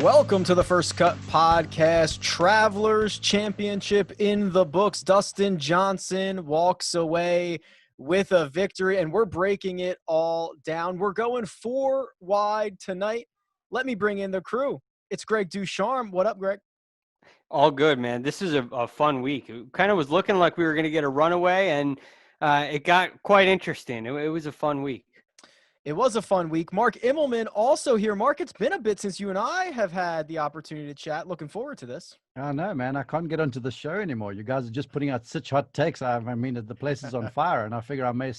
Welcome to the First Cut Podcast. Travelers Championship in the books. Dustin Johnson walks away with a victory, and we're breaking it all down. We're going 4 wide tonight. Let me bring in the crew. It's Greg Ducharme. What up, Greg? All good, man. This is a fun week. It kind of was looking like we were going to get a runaway, and it got quite interesting. It was a fun week. It was a fun week. Mark Immelman also here. Mark, it's been a bit since you and I have had the opportunity to chat. Looking forward to this. I know, man. I can't get onto the show anymore. You guys are just putting out such hot takes. I mean, the place is on fire, and I figure I may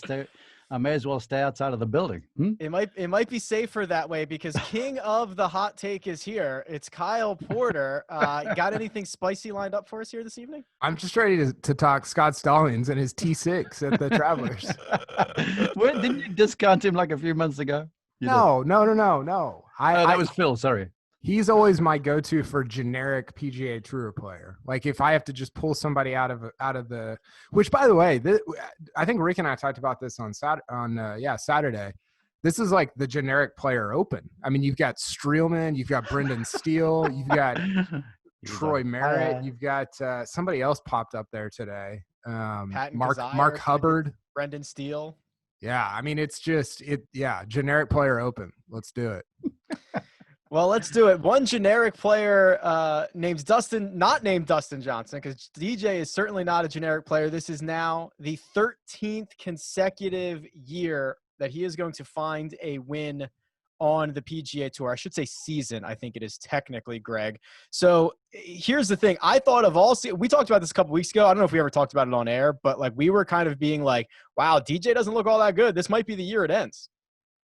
as well stay outside of the building. It might be safer that way because king of the hot take is here. It's Kyle Porter. Got anything spicy lined up for us here this evening? I'm just ready to talk Scott Stallings and his T6 at the Travelers. Didn't you discount him like a few months ago? No. That was Phil. Sorry. He's always my go-to for generic PGA Tour player. Like if I have to just pull somebody out of the, which by the way, I think Rick and I talked about this on Saturday. This is like the generic player open. I mean, you've got Streelman, you've got Brendan Steele, you've got Troy Merritt, you've got somebody else popped up there today. Mark Hubbard, Brendan Steele. Yeah, I mean, it's just generic player open. Let's do it. Well, let's do it. One generic player not named Dustin Johnson, because DJ is certainly not a generic player. This is now the 13th consecutive year that he is going to find a win on the PGA Tour. I should say season, I think it is technically, Greg. So here's the thing. I thought of we talked about this a couple weeks ago. I don't know if we ever talked about it on air, but like we were kind of being like, wow, DJ doesn't look all that good. This might be the year it ends.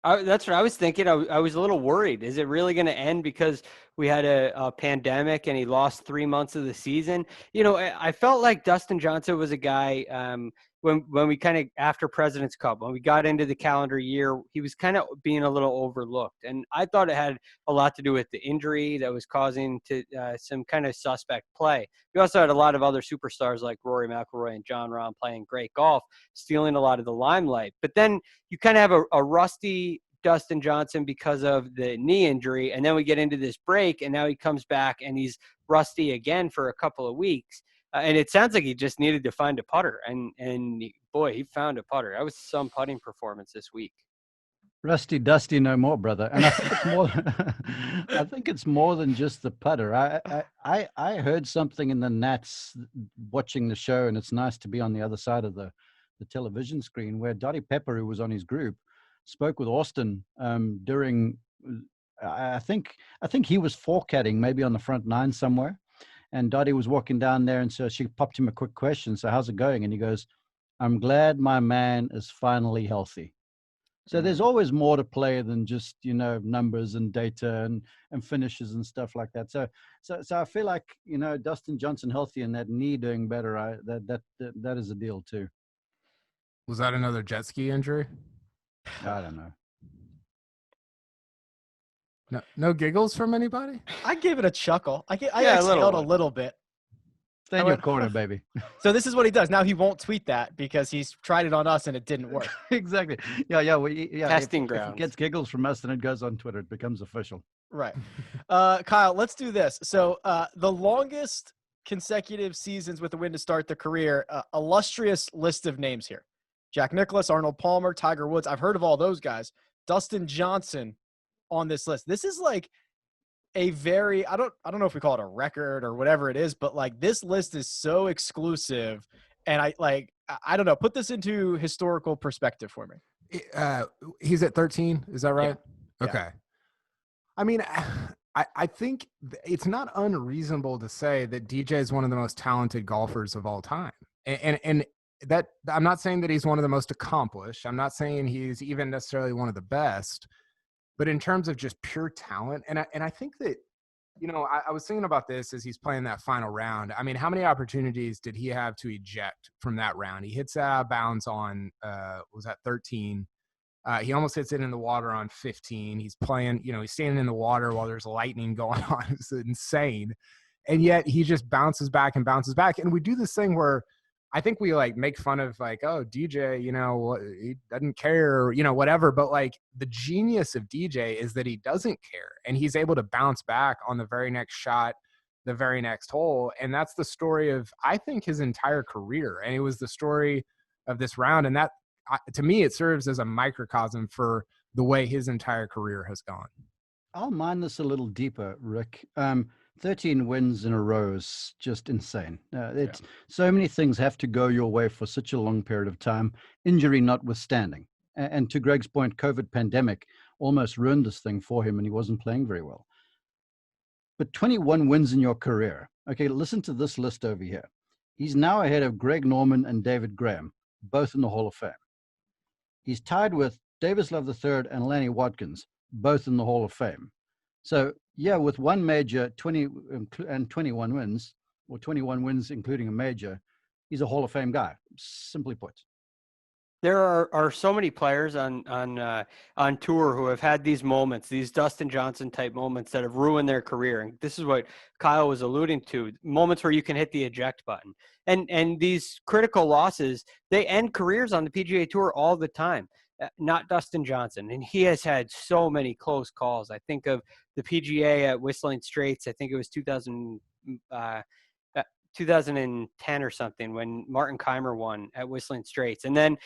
That's what I was thinking. I was a little worried. Is it really going to end because we had a pandemic and he lost 3 months of the season? You know, I felt like Dustin Johnson was a guy when we kind of, after President's Cup, when we got into the calendar year, he was kind of being a little overlooked. And I thought it had a lot to do with the injury that was causing some kind of suspect play. We also had a lot of other superstars like Rory McIlroy and Jon Rahm playing great golf, stealing a lot of the limelight. But then you kind of have a rusty Dustin Johnson because of the knee injury, and then we get into this break, and now he comes back and he's rusty again for a couple of weeks. And it sounds like he just needed to find a putter, and boy, he found a putter. That was some putting performance this week. Rusty Dusty no more, brother. And I think it's more. I think it's more than just the putter. I heard something in the Nats watching the show, and it's nice to be on the other side of the television screen, where Dottie Pepper, who was on his group, spoke with Austin during. I think he was forecatting maybe on the front nine somewhere. And Dottie was walking down there, and so she popped him a quick question. So how's it going? And he goes, I'm glad my man is finally healthy. So there's always more to play than just, numbers and data and finishes and stuff like that. So I feel like, Dustin Johnson healthy and that knee doing better, that is a deal too. Was that another jet ski injury? I don't know. No giggles from anybody? I gave it a chuckle. I exhaled a little bit. Stay in your corner, baby. So this is what he does. Now he won't tweet that because he's tried it on us and it didn't work. Exactly. Yeah. Testing grounds. If it gets giggles from us, then it goes on Twitter. It becomes official. Right. Kyle, let's do this. So the longest consecutive seasons with a win to start the career, illustrious list of names here. Jack Nicklaus, Arnold Palmer, Tiger Woods. I've heard of all those guys. Dustin Johnson on this list. This is like a very, I don't know if we call it a record or whatever it is, but like this list is so exclusive. And I don't know, put this into historical perspective for me. He's at 13. Is that right? Yeah. Okay. Yeah. I mean, I think it's not unreasonable to say that DJ is one of the most talented golfers of all time. And that I'm not saying that he's one of the most accomplished. I'm not saying he's even necessarily one of the best. But in terms of just pure talent, and I think that, I was thinking about this as he's playing that final round. I mean, how many opportunities did he have to eject from that round? He hits out of bounds on, was that 13? He almost hits it in the water on 15. He's playing, he's standing in the water while there's lightning going on. It's insane. And yet he just bounces back and bounces back. And we do this thing where I think we like make fun of like, oh, DJ, he doesn't care, whatever. But like the genius of DJ is that he doesn't care, and he's able to bounce back on the very next shot, the very next hole. And that's the story of, I think, his entire career. And it was the story of this round. And that, to me, it serves as a microcosm for the way his entire career has gone. I'll mine this a little deeper, Rick. 13 wins in a row is just insane. So many things have to go your way for such a long period of time, injury notwithstanding. And to Greg's point, COVID pandemic almost ruined this thing for him, and he wasn't playing very well. But 21 wins in your career. Okay, listen to this list over here. He's now ahead of Greg Norman and David Graham, both in the Hall of Fame. He's tied with Davis Love III and Lanny Watkins, both in the Hall of Fame. So, yeah, with one major, 20 and 21 wins, or 21 wins including a major, he's a Hall of Fame guy, simply put. There are so many players on tour who have had these moments, these Dustin Johnson type moments that have ruined their career. And this is what Kyle was alluding to, moments where you can hit the eject button. And these critical losses, they end careers on the PGA Tour all the time. Not Dustin Johnson. And he has had so many close calls. I think of the PGA at Whistling Straits. I think it was 2010 or something when Martin Keimer won at Whistling Straits. And then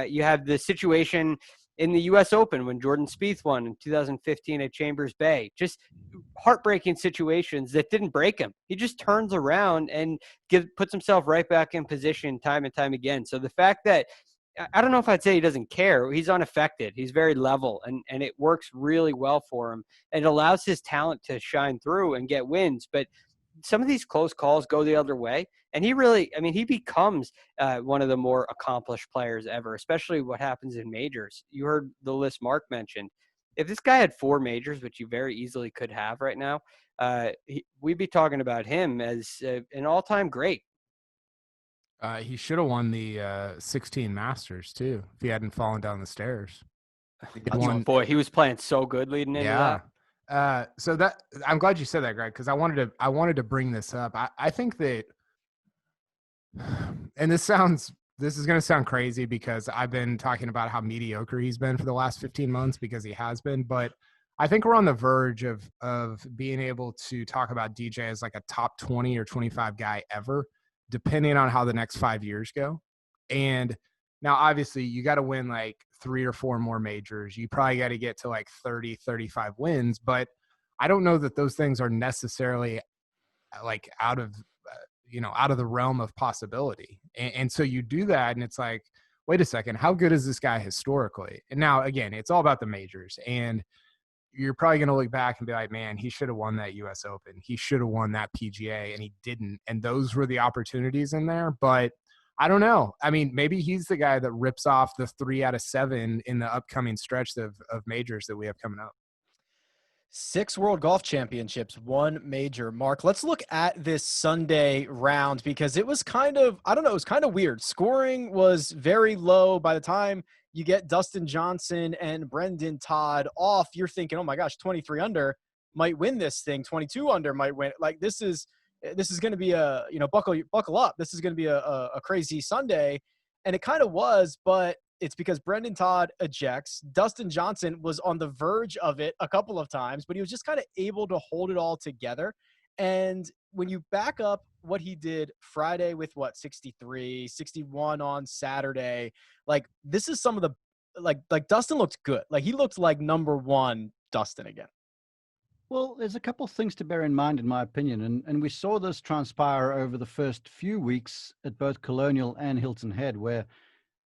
you have the situation in the U.S. Open when Jordan Spieth won in 2015 at Chambers Bay. Just heartbreaking situations that didn't break him. He just turns around and puts himself right back in position time and time again. So the fact that, I don't know if I'd say he doesn't care. He's unaffected. He's very level, and it works really well for him. And it allows his talent to shine through and get wins. But some of these close calls go the other way. And he becomes one of the more accomplished players ever, especially what happens in majors. You heard the list Mark mentioned. If this guy had 4 majors, which you very easily could have right now, we'd be talking about him as an all-time great. He should have won the 16 Masters too if he hadn't fallen down the stairs. Boy, he was playing so good leading into that. So that, I'm glad you said that, Greg, because I wanted to bring this up. I think that, and this is going to sound crazy because I've been talking about how mediocre he's been for the last 15 months, because he has been, but I think we're on the verge of being able to talk about DJ as like a top 20 or 25 guy ever, depending on how the next 5 years go. And now obviously you got to win like 3 or 4 more majors. You probably got to get to like 30, 35 wins, but I don't know that those things are necessarily like out of the realm of possibility. And so you do that and it's like, wait a second, how good is this guy historically? And now again, it's all about the majors, and you're probably going to look back and be like, man, he should have won that US Open. He should have won that PGA, and he didn't. And those were the opportunities in there. But I don't know. I mean, maybe he's the guy that rips off the 3 out of 7 in the upcoming stretch of majors that we have coming up. 6 World Golf Championships, 1 major. Mark, let's look at this Sunday round, because it was kind of, it was kind of weird. Scoring was very low. By the time you get Dustin Johnson and Brendon Todd off, you're thinking, oh my gosh, 23 under might win this thing. 22 under might win. Like this is going to be a, buckle up. This is going to be a crazy Sunday. And it kind of was, but it's because Brendon Todd ejects. Dustin Johnson was on the verge of it a couple of times, but he was just kind of able to hold it all together. And when you back up what he did Friday with 63, 61 on Saturday, like this is some of the, like Dustin looked good. Like he looked like number 1 Dustin again. Well, there's a couple of things to bear in mind, in my opinion, and we saw this transpire over the first few weeks at both Colonial and Hilton Head, where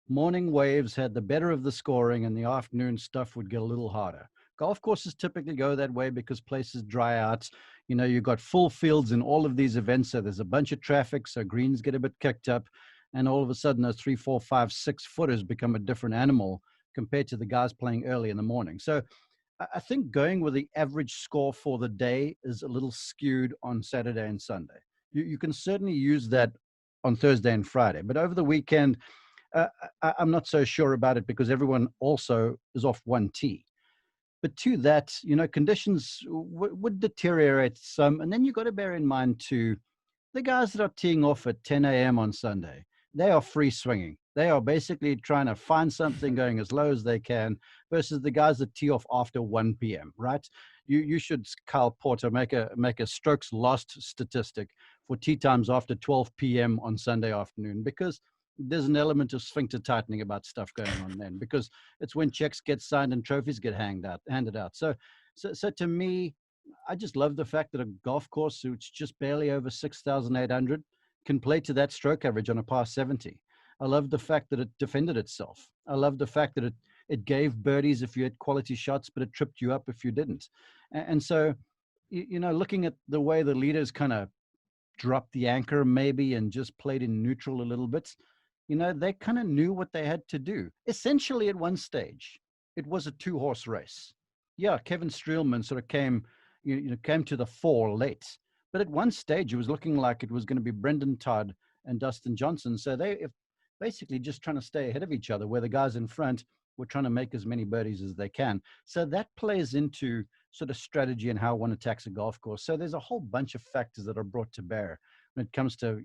morning waves had the better of the scoring and the afternoon stuff would get a little harder. Golf courses typically go that way because places dry out. You've got full fields in all of these events, so there's a bunch of traffic, so greens get a bit kicked up, and all of a sudden those 3, 4, 5, 6 footers become a different animal compared to the guys playing early in the morning. So I think going with the average score for the day is a little skewed on Saturday and Sunday. You can certainly use that on Thursday and Friday, but over the weekend, I'm not so sure about it because everyone also is off 1 tee. But to that, conditions would deteriorate some. And then you've got to bear in mind, too, the guys that are teeing off at 10 a.m. on Sunday. they are free swinging. They are basically trying to find something going as low as they can versus the guys that tee off after 1 p.m., right? You should, Kyle Porter, make a strokes lost statistic for tee times after 12 p.m. on Sunday afternoon, because there's an element of sphincter tightening about stuff going on then, because it's when checks get signed and trophies get handed out. So to me, I just love the fact that a golf course which just barely over 6,800 can play to that stroke average on a par 70. I love the fact that it defended itself. I love the fact that it gave birdies if you had quality shots, but it tripped you up if you didn't. And so, looking at the way the leaders kind of dropped the anchor maybe and just played in neutral a little bit, they kind of knew what they had to do. Essentially, at one stage, it was a 2-horse race. Yeah, Kevin Streelman sort of came to the fore late. But at one stage, it was looking like it was going to be Brendon Todd and Dustin Johnson. So they basically just trying to stay ahead of each other, where the guys in front were trying to make as many birdies as they can. So that plays into sort of strategy and how one attacks a golf course. So there's a whole bunch of factors that are brought to bear when it comes to,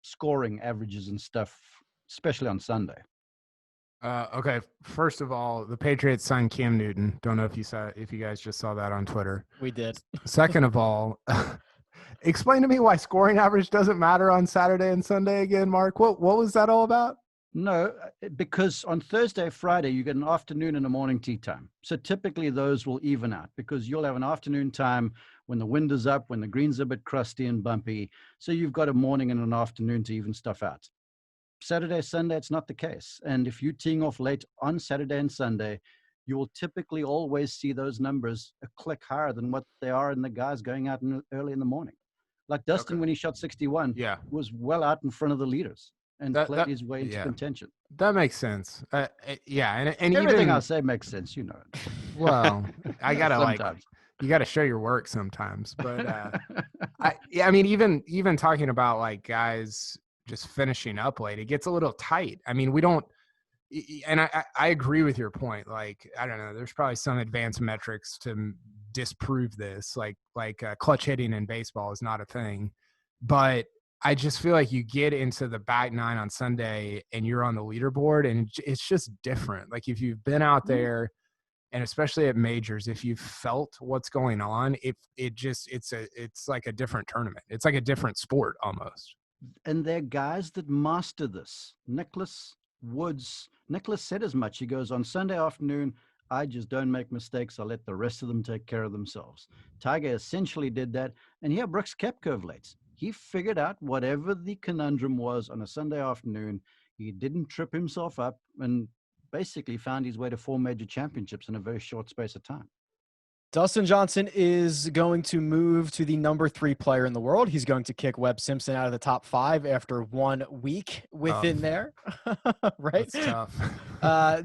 scoring averages and stuff, especially on Sunday. Okay. First of all, the Patriots signed Cam Newton. Don't know if you guys just saw that on Twitter. We did. Second of all, explain to me why scoring average doesn't matter on Saturday and Sunday again, Mark. What was that all about? No, because on Thursday, Friday, you get an afternoon and a morning tee time. So typically those will even out, because you'll have an afternoon time when the wind is up, when the green's a bit crusty and bumpy. So you've got a morning and an afternoon to even stuff out. Saturday, Sunday, it's not the case. And if you're teeing off late on Saturday and Sunday, you will typically always see those numbers a click higher than what they are in the guys going out early in the morning. Like Dustin, when he shot 61, was well out in front of the leaders and played his way into contention. That makes sense. And everything even, I say makes sense, Well, I gotta you gotta show your work sometimes. But even talking about like guys just finishing up late, it gets a little tight. I mean, we don't. And I agree with your point. Like, I don't know, there's probably some advanced metrics to disprove this. Like clutch hitting in baseball is not a thing, but I just feel like you get into the back nine on Sunday and you're on the leaderboard, and it's just different. Like if you've been out there, and especially at majors, if you've felt what's going on, it's like a different tournament. It's like a different sport almost. And they're guys that master this. Nicholas said as much. He goes, on Sunday afternoon, I just don't make mistakes. I let the rest of them take care of themselves. Tiger essentially did that. And here, Brooks Koepka late. He figured out whatever the conundrum was on a Sunday afternoon. He didn't trip himself up and basically found his way to 4 major championships in a very short space of time. Dustin Johnson is going to move to the number 3 player in the world. He's going to kick Webb Simpson out of the top 5 after 1 week within there. Right? That's tough.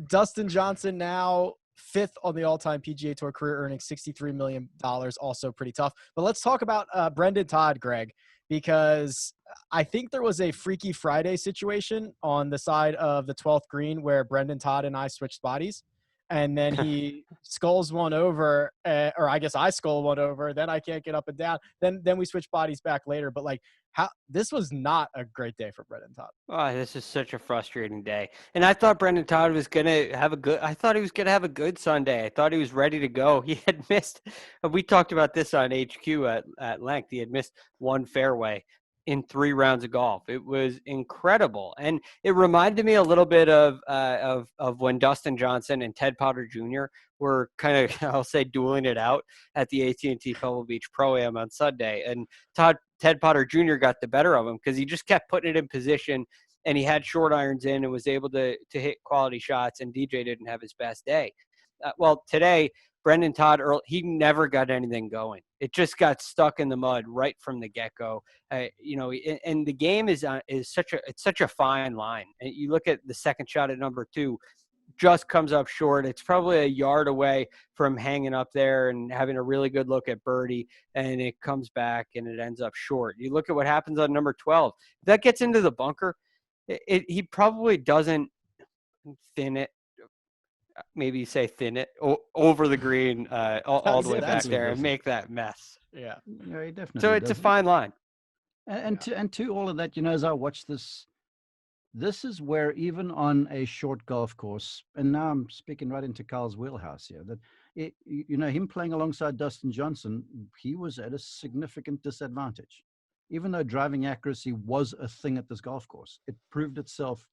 Dustin Johnson now 5th on the all-time PGA Tour career, earning $63 million. Also pretty tough. But let's talk about Brendon Todd, Greg, because I think there was a Freaky Friday situation on the side of the 12th green where Brendon Todd and I switched bodies. And then he sculls one over, or I guess I scull one over. Then I can't get up and down. Then we switch bodies back later. But this was not a great day for Brendon Todd. Oh, this is such a frustrating day. And I thought Brendon Todd was gonna have a good Sunday. I thought he was ready to go. He had missed. We talked about this on HQ at length. He had missed 1 fairway in 3 rounds of golf. It was incredible. And it reminded me a little bit of when Dustin Johnson and Ted Potter Jr. were kind of, I'll say, dueling it out at the AT&T Pebble Beach Pro-Am on Sunday. And Ted Potter Jr. got the better of him because he just kept putting it in position, and he had short irons in and was able to hit quality shots, and DJ didn't have his best day. Well, today, Brendon Todd, he never got anything going. It just got stuck in the mud right from the get-go. And the game is such a fine line. And you look at the second shot at number 2, just comes up short. It's probably a yard away from hanging up there and having a really good look at birdie, and it comes back and it ends up short. You look at what happens on number 12. If that gets into the bunker, he probably doesn't thin it. Maybe say thin it over the green all the way back there and make that mess. Yeah, he definitely. So it's a fine line. And to all of that, as I watch this, this is where even on a short golf course, and now I'm speaking right into Carl's wheelhouse here, that him playing alongside Dustin Johnson, he was at a significant disadvantage. Even though driving accuracy was a thing at this golf course, it proved itself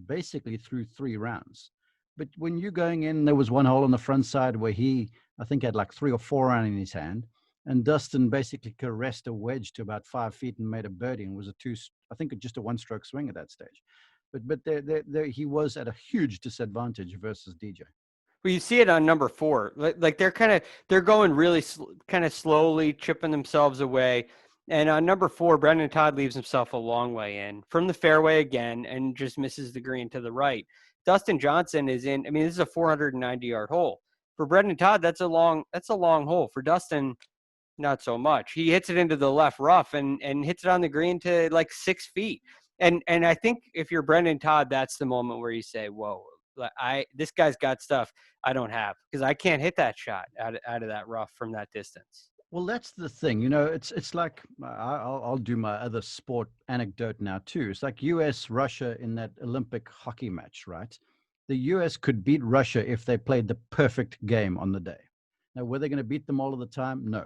basically through 3 rounds. But when you're going in, there was one hole on the front side where he, I think, had like 3 or 4 iron in his hand. And Dustin basically caressed a wedge to about 5 feet and made a birdie, and was I think just a 1-stroke swing at that stage. But there he was at a huge disadvantage versus DJ. Well, you see it on number 4. Like they're going really kind of slowly, chipping themselves away. And on number 4, Brendon Todd leaves himself a long way in from the fairway again and just misses the green to the right. Dustin Johnson is in. I mean, this is a 490-yard hole. For Brendon Todd, that's a long hole. For Dustin, not so much. He hits it into the left rough and hits it on the green to like 6 feet. And I think if you're Brendon Todd, that's the moment where you say, "Whoa, this guy's got stuff I don't have, because I can't hit that shot out of that rough from that distance." Well, that's the thing. It's like I'll do my other sport anecdote now too. It's like US-Russia in that Olympic hockey match, right? The US could beat Russia if they played the perfect game on the day. Now, were they going to beat them all of the time? No.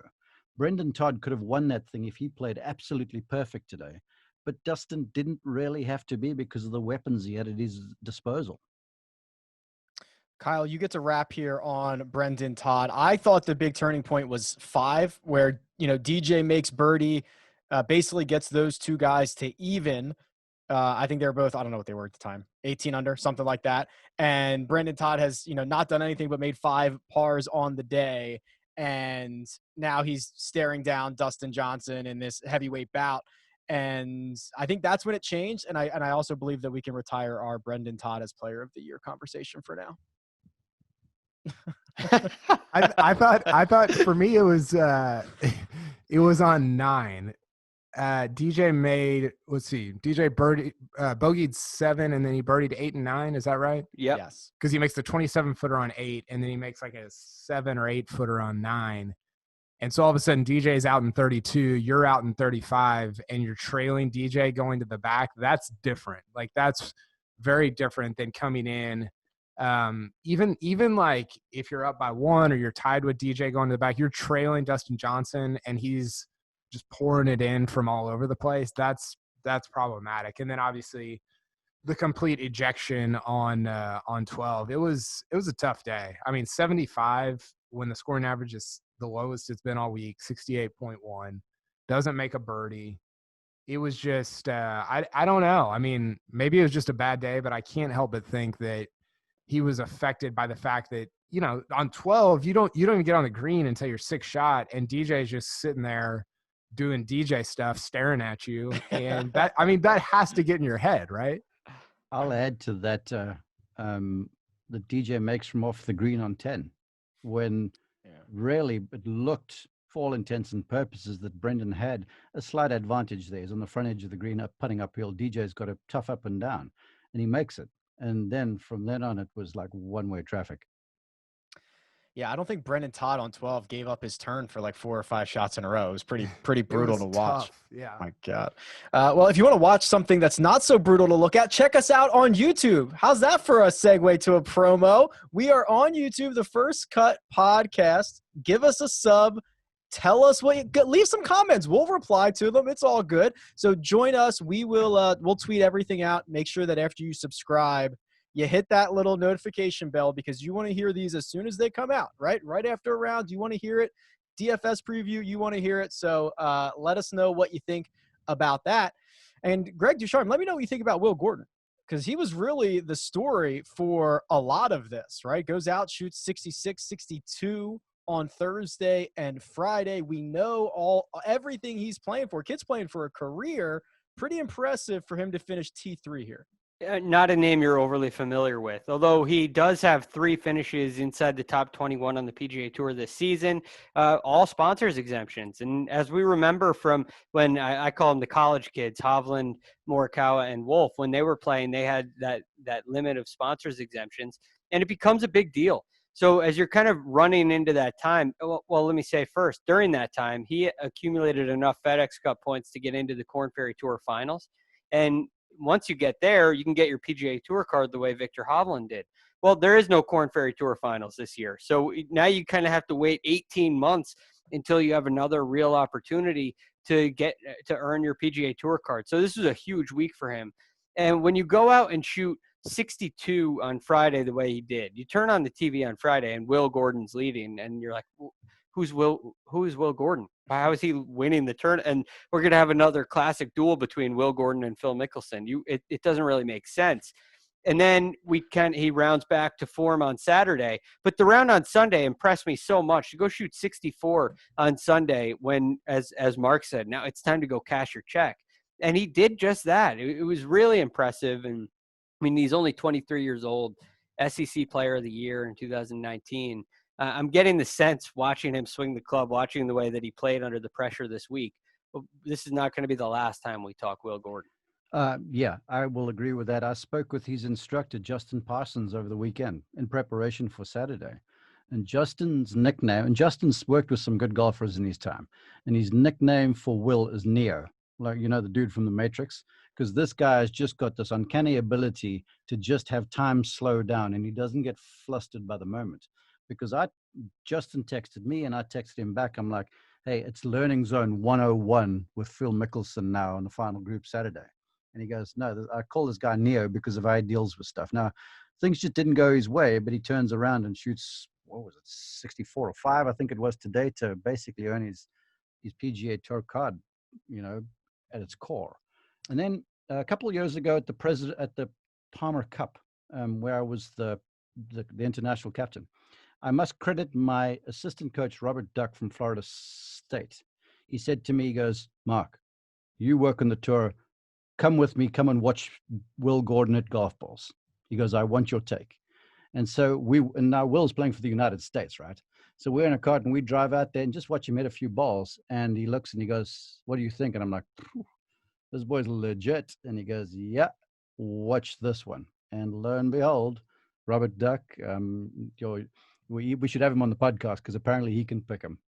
Brendon Todd could have won that thing if he played absolutely perfect today. But Dustin didn't really have to be, because of the weapons he had at his disposal. Kyle, you get to wrap here on Brendon Todd. I thought the big turning point was 5, where, DJ makes birdie, basically gets those 2 guys to even. I think they're both, I don't know what they were at the time, 18 under, something like that. And Brendon Todd has, not done anything but made 5 pars on the day. And now he's staring down Dustin Johnson in this heavyweight bout. And I think that's when it changed. And I also believe that we can retire our Brendon Todd as Player of the Year conversation for now. I thought for me it was on 9. DJ made, DJ bogeyed 7, and then he birdied 8 and 9. Is that right? Yep. Yes. Because he makes the 27-footer on 8, and then he makes like a 7 or 8-footer on 9. And so all of a sudden DJ's out in 32, you're out in 35, and you're trailing DJ going to the back. That's different. Like, that's very different than coming in. Even like if you're up by 1 or you're tied with DJ going to the back, you're trailing Dustin Johnson and he's just pouring it in from all over the place. That's problematic. And then obviously the complete ejection on 12. It was a tough day. I mean, 75 when the scoring average is the lowest it's been all week, 68.1, doesn't make a birdie. It was just I don't know. I mean, maybe it was just a bad day, but I can't help but think that he was affected by the fact that, on 12, you don't even get on the green until your 6th shot, and DJ's just sitting there doing DJ stuff, staring at you. And that has to get in your head, right? I'll add to that, the DJ makes from off the green on 10, when really it looked, for all intents and purposes, that Brendon had a slight advantage there. He's on the front edge of the green, putting uphill. DJ's got a tough up and down, and he makes it. And then from then on, it was like one-way traffic. Yeah, I don't think Brendon Todd on 12 gave up his turn for like 4 or 5 shots in a row. It was pretty brutal to watch. Tough. Yeah. My God. Well, if you want to watch something that's not so brutal to look at, check us out on YouTube. How's that for a segue to a promo? We are on YouTube, the First Cut Podcast. Give us a sub. Tell us leave some comments. We'll reply to them. It's all good. So join us. We'll tweet everything out. Make sure that after you subscribe, you hit that little notification bell, because you want to hear these as soon as they come out, right? Right after a round, you want to hear it. DFS preview, you want to hear it. So let us know what you think about that. And Greg Ducharme, let me know what you think about Will Gordon, because he was really the story for a lot of this, right? Goes out, shoots 66, 62 on Thursday and Friday. We know everything he's playing for. Kid's playing for a career. Pretty impressive for him to finish T3 here. Not a name you're overly familiar with, although he does have 3 finishes inside the top 21 on the PGA Tour this season, all sponsors exemptions. And as we remember from when I call them the college kids, Hovland, Morikawa, and Wolf, when they were playing, they had that limit of sponsors exemptions, and it becomes a big deal. So as you're kind of running into that time, well, let me say first, during that time, he accumulated enough FedEx Cup points to get into the Korn Ferry Tour finals. And once you get there, you can get your PGA Tour card the way Viktor Hovland did. Well, there is no Korn Ferry Tour Finals this year. So now you kind of have to wait 18 months until you have another real opportunity to earn your PGA Tour card. So this was a huge week for him. And when you go out and shoot 62 on Friday the way he did, you turn on the TV on Friday and Will Gordon's leading, and you're like, who is Will Gordon? How is he winning the turn? And we're going to have another classic duel between Will Gordon and Phil Mickelson. It doesn't really make sense. And then he rounds back to form on Saturday. But the round on Sunday impressed me so much. To go shoot 64 on Sunday when, as Mark said, now it's time to go cash your check. And he did just that. It was really impressive. And I mean, he's only 23 years old, SEC Player of the Year in 2019. I'm getting the sense watching him swing the club, watching the way that he played under the pressure this week. This is not going to be the last time we talk Will Gordon. Yeah, I will agree with that. I spoke with his instructor, Justin Parsons, over the weekend in preparation for Saturday. And Justin's nickname, and Justin's worked with some good golfers in his time, and his nickname for Will is Neo, like, you know, the dude from The Matrix, because this guy has just got this uncanny ability to just have time slow down, and he doesn't get flustered by the moment. Because Justin texted me, and I texted him back. I'm like, hey, it's Learning Zone 101 with Phil Mickelson now on the final group Saturday. And he goes, no, I call this guy Neo because of how he deals with stuff. Now, things just didn't go his way, but he turns around and shoots, what was it, 64 or 5, I think it was today, to basically earn his PGA Tour card, you know, at its core. And then a couple of years ago at the Palmer Cup, where I was the international captain, I must credit my assistant coach, Robert Duck from Florida State. He said to me, he goes, Mark, you work on the tour. Come with me, come and watch Will Gordon at golf balls. He goes, I want your take. And so and now Will's playing for the United States, right? So we're in a cart and we drive out there and just watch him hit a few balls. And he looks and he goes, what do you think? And I'm like, this boy's legit. And he goes, yeah, watch this one. And lo and behold, Robert Duck, we should have him on the podcast because apparently he can pick him.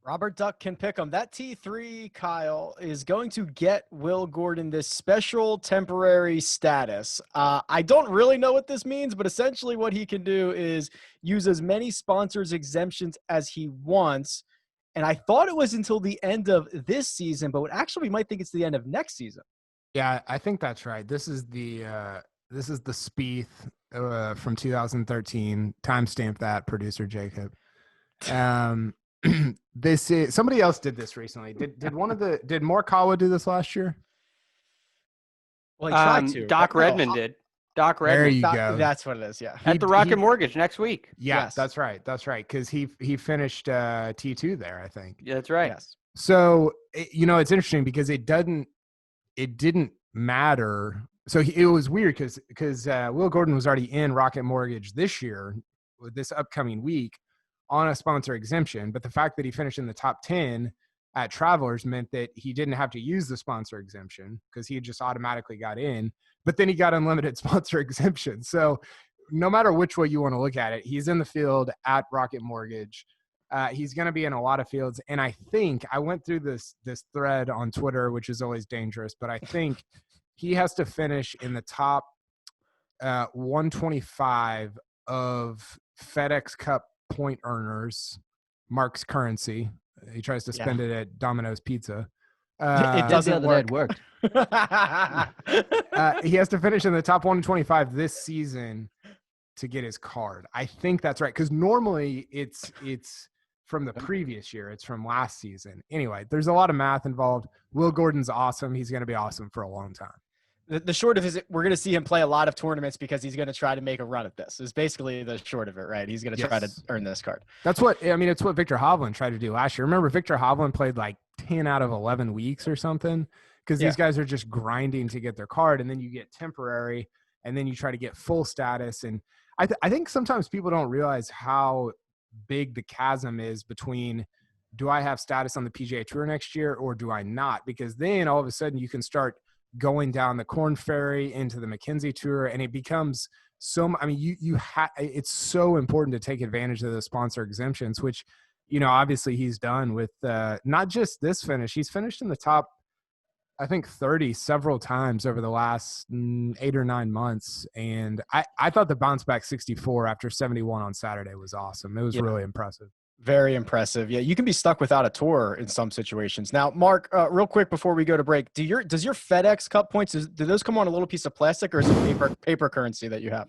Robert Duck can pick him. That T3, Kyle, is going to get Will Gordon this special temporary status. I don't really know what this means, but essentially what he can do is use as many sponsors exemptions as he wants. And I thought it was until the end of this season, but actually we might think it's the end of next season. Yeah, I think that's right. This is the Spieth from 2013. Timestamp that, producer Jacob. This is somebody else did this recently. Did Morikawa do this last year? Well, he tried to. Doc Redmond did. Doc Redmond. There you go. That's what it is. Yeah. At the Rocket Mortgage next week. Yeah, Yes. that's right. That's right. Because he finished T2 there, I think. Yeah, that's right. Yes. So it's interesting because it didn't matter. So it was weird because Will Gordon was already in Rocket Mortgage this year, this upcoming week, on a sponsor exemption. But the fact that he finished in the top 10 at Travelers meant that he didn't have to use the sponsor exemption because he just automatically got in. But then he got unlimited sponsor exemption. So no matter which way you want to look at it, he's in the field at Rocket Mortgage. He's going to be in a lot of fields. And I think I went through this thread on Twitter, which is always dangerous, but I think he has to finish in the top 125 of FedEx Cup point earners, Mark's currency. He tries to spend it at Domino's Pizza. It doesn't work. It worked. He has to finish in the top 125 this season to get his card. I think that's right, because normally it's from the previous year. It's from last season. Anyway, there's a lot of math involved. Will Gordon's awesome. He's going to be awesome for a long time. The short of it is we're going to see him play a lot of tournaments because he's going to try to make a run at this. Is basically the short of it, right? He's going to try to earn this card. That's what it's what Viktor Hovland tried to do last year. Remember, Viktor Hovland played like 10 out of 11 weeks or something because these guys are just grinding to get their card, and then you get temporary, and then you try to get full status. And I think sometimes people don't realize how big the chasm is between, do I have status on the PGA Tour next year or do I not? Because then all of a sudden you can start going down the Korn Ferry into the Mackenzie Tour, and it becomes so. I mean, it's so important to take advantage of the sponsor exemptions, which, obviously he's done with not just this finish. He's finished in the top I think 30 several times over the last 8 or 9 months. And I thought the bounce back 64 after 71 on Saturday was awesome. It was really impressive. Very impressive. Yeah, you can be stuck without a tour in some situations. Now, Mark, real quick before we go to break, does your FedEx Cup points, do those come on a little piece of plastic, or is it paper currency that you have?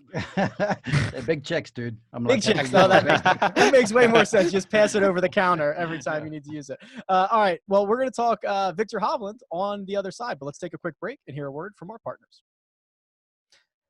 They're big checks, dude. Big checks. No, that makes way more sense. Just pass it over the counter every time you need to use it. All right. Well, we're going to talk Viktor Hovland on the other side, but let's take a quick break and hear a word from our partners.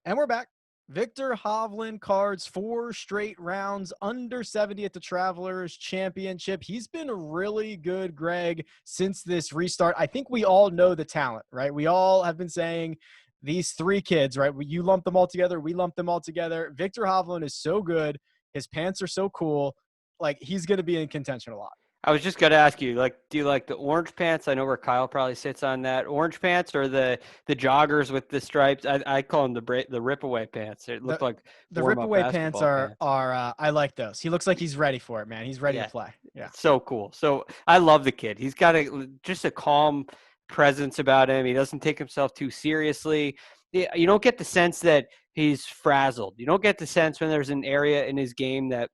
And we're back. Viktor Hovland cards 4 straight rounds under 70 at the Travelers Championship. He's been really good, Greg, since this restart. I think we all know the talent, right? We all have been saying these 3 kids, right? You lump them all together. We lump them all together. Viktor Hovland is so good. His pants are so cool. Like, he's going to be in contention a lot. I was just going to ask you, do you like the orange pants? I know where Kyle probably sits on that. Orange pants or the joggers with the stripes? I call them the rip-away pants. It looked like the rip-away pants are I like those. He looks like he's ready for it, man. He's ready to play. Yeah. So cool. So I love the kid. He's got just a calm presence about him. He doesn't take himself too seriously. You don't get the sense that he's frazzled. You don't get the sense when there's an area in his game that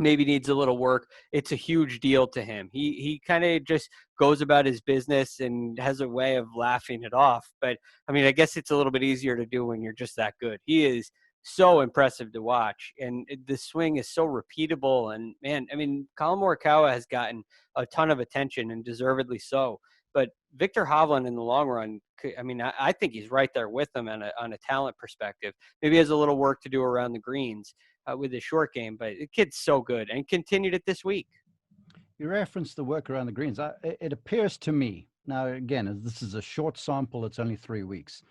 maybe needs a little work. It's a huge deal to him. He kind of just goes about his business and has a way of laughing it off. But I mean, I guess it's a little bit easier to do when you're just that good. He is so impressive to watch, and the swing is so repeatable. And man, I mean, Colin Morikawa has gotten a ton of attention, and deservedly so. But Viktor Hovland in the long run, I mean, I think he's right there with him on a talent perspective. Maybe he has a little work to do around the greens with his short game, but the kid's so good and continued it this week. You referenced the work around the greens. It appears to me, now again, this is a short sample, it's only 3 weeks,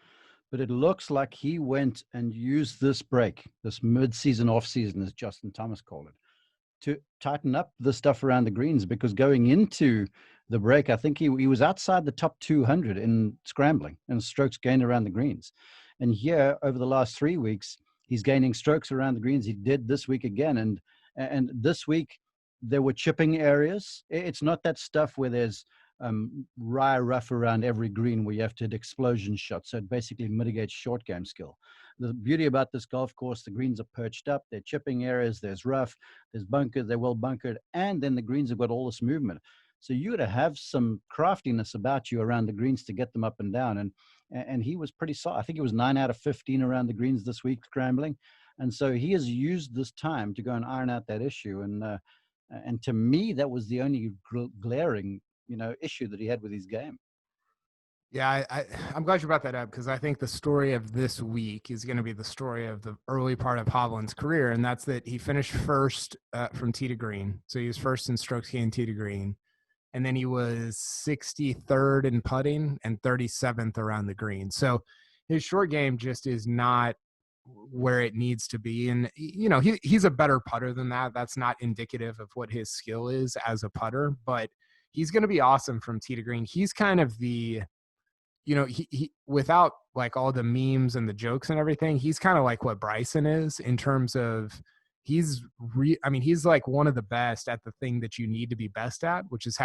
but it looks like he went and used this break, this mid-season, off-season, as Justin Thomas called it, to tighten up the stuff around the greens, because going into the break, I think he was outside the top 200 in scrambling and strokes gained around the greens. And here, over the last 3 weeks, he's gaining strokes around the greens. He did this week again. And this week, there were chipping areas. It's not that stuff where there's rye rough around every green where you have to hit explosion shots. So it basically mitigates short game skill. The beauty about this golf course, the greens are perched up. There are chipping areas. There's rough. There's bunkers. They're well bunkered. And then the greens have got all this movement. So you got to have some craftiness about you around the greens to get them up and down. And he was pretty solid. I think he was 9 out of 15 around the greens this week scrambling. And so he has used this time to go and iron out that issue. And to me, that was the only glaring, issue that he had with his game. Yeah, I'm glad you brought that up, because I think the story of this week is going to be the story of the early part of Hovland's career, and that's that he finished first from tee to green. So he was first in strokes gained tee to green. And then he was 63rd in putting and 37th around the green. So his short game just is not where it needs to be. And, he's a better putter than that. That's not indicative of what his skill is as a putter, but he's going to be awesome from tee to green. He's kind of the, he without like all the memes and the jokes and everything, he's kind of like what Bryson is in terms of he's like one of the best at the thing that you need to be best at, which is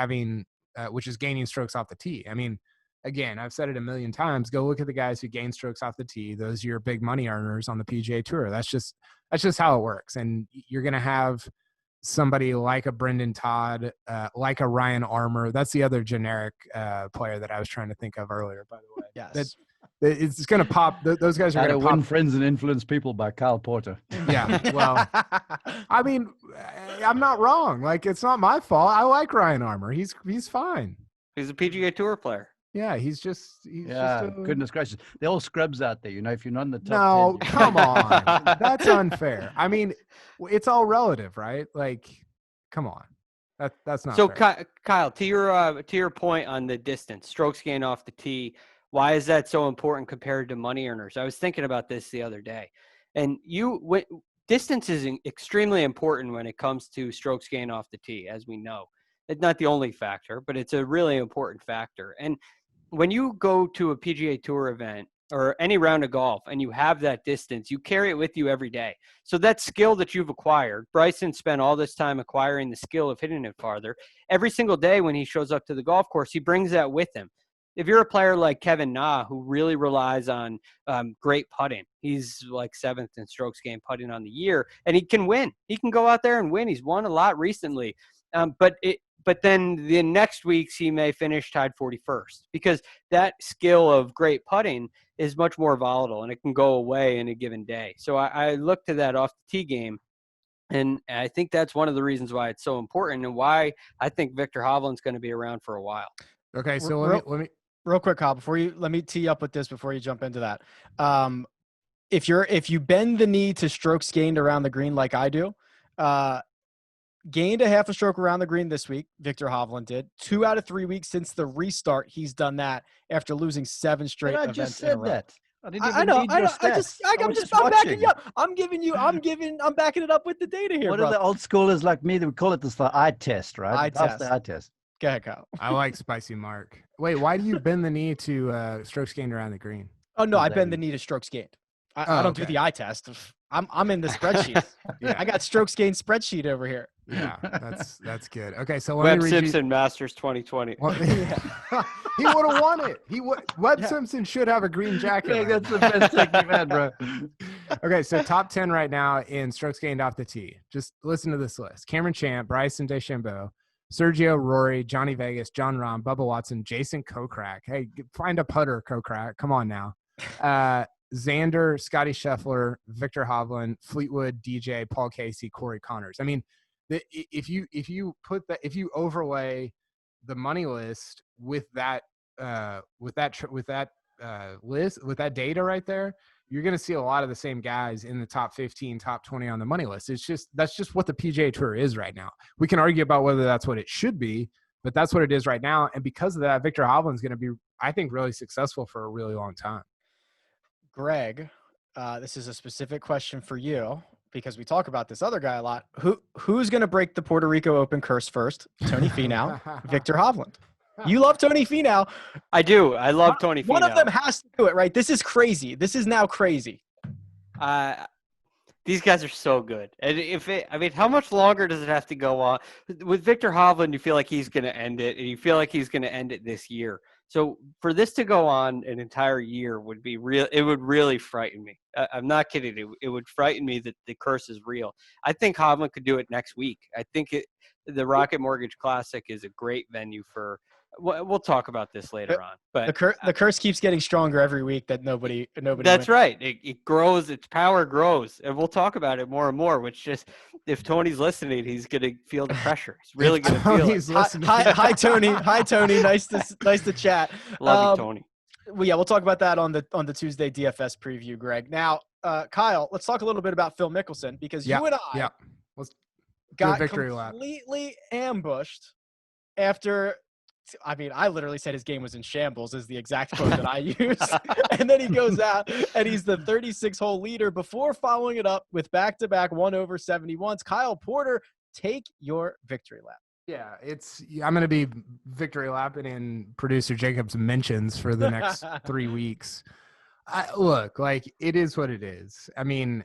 gaining strokes off the tee. I mean, again, I've said it a million times. Go look at the guys who gain strokes off the tee. Those are your big money earners on the PGA Tour. That's just how it works. And you're going to have somebody like a Brendon Todd, like a Ryan Armour. That's the other generic player that I was trying to think of earlier, by the way. Yes. It's going to pop. Those guys are going to Win Friends and Influence People by Kyle Porter. Yeah. Well, I mean, I'm not wrong. Like, it's not my fault. I like Ryan Armour. He's fine. He's a PGA Tour player. Yeah, he's just goodness gracious. They're all scrubs out there, if you're not in the top 10. No, come on. That's unfair. I mean, it's all relative, right? Like, come on. That's not fair. Kyle, to your point on the distance, strokes gained off the tee, why is that so important compared to money earners? I was thinking about this the other day. And distance is extremely important when it comes to strokes gained off the tee, as we know. It's not the only factor, but it's a really important factor. And when you go to a PGA Tour event or any round of golf and you have that distance, you carry it with you every day. So that skill that you've acquired, Bryson spent all this time acquiring the skill of hitting it farther. Every single day when he shows up to the golf course, he brings that with him. if you're a player like Kevin Na, who really relies on great putting, he's like 7th in strokes gained putting on the year, and he can win. He can go out there and win. He's won a lot recently. But then the next weeks he may finish tied 41st, because that skill of great putting is much more volatile and it can go away in a given day. So I look to that off the tee game. And I think that's one of the reasons why it's so important and why I think Viktor Hovland's going to be around for a while. Okay, so let me real quick, Kyle, let me tee up with this before you jump into that. If you bend the knee to strokes gained around the green like I do, gained a half a stroke around the green this week, Viktor Hovland did. 2 out of 3 weeks since the restart, he's done that after losing 7 straight events just in a said row. that. I know. I'm backing you up. I'm backing it up with the data here. What brother. are the old schoolers like me? They would call it the eye test, right? Eye test. The eye test. Go ahead, Kyle. I like Spicy Mark. Wait, why do you bend the knee to strokes gained around the green? Oh no, I bend the knee to strokes gained. I don't do the eye test. I'm in the spreadsheet. Yeah. I got strokes gained spreadsheet over here. Yeah, that's good. Okay, so let Webb me read Simpson Masters 2020. Well, he would have won it. Webb Simpson should have a green jacket. Yeah, that's the best thing you've had, bro. Okay, so top 10 right now in strokes gained off the tee. Just listen to this list: Cameron Champ, Bryson DeChambeau, Sergio, Rory, Johnny Vegas, John Rahm, Bubba Watson, Jason Kokrak. Hey, find a putter, Kokrak. Come on now. Xander, Scotty Scheffler, Viktor Hovland, Fleetwood, DJ, Paul Casey, Corey Connors. I mean, if you overlay the money list with that list, with that data right there, you're going to see a lot of the same guys in the top 15, top 20 on the money list. That's just what the PGA Tour is right now. We can argue about whether that's what it should be, but that's what it is right now. And because of that, Viktor Hovland is going to be, I think, really successful for a really long time. Greg, this is a specific question for you because we talk about this other guy a lot. Who's going to break the Puerto Rico Open curse first? Tony Finau, Viktor Hovland. You love Tony Finau. I do. I love Tony Finau. One of them has to do it, right? This is crazy. This is now crazy. These guys are so good. And how much longer does it have to go on? With Viktor Hovland, you feel like he's going to end it, and you feel like he's going to end it this year. So for this to go on an entire year would be real. It would really frighten me. I'm not kidding. It would frighten me that the curse is real. I think Hovland could do it next week. I think the Rocket Mortgage Classic is a great venue for. We'll talk about this later on. But the curse keeps getting stronger every week. That nobody. That's wins. Right. It grows. Its power grows, and we'll talk about it more and more. Which just, if Tony's listening, he's gonna feel the pressure. He's really gonna feel it. Hi, Tony. Hi, Tony. Nice to chat. Love you, Tony. Well, yeah, we'll talk about that on the Tuesday DFS preview, Greg. Now, Kyle, let's talk a little bit about Phil Mickelson because you and I got completely ambushed after. I mean, I literally said his game was in shambles is the exact quote that I used. And then he goes out and he's the 36-hole leader before following it up with back-to-back 1/71s. Kyle Porter, take your victory lap. Yeah, I'm going to be victory lapping in producer Jacob's mentions for the next 3 weeks. Look, like, it is what it is. I mean,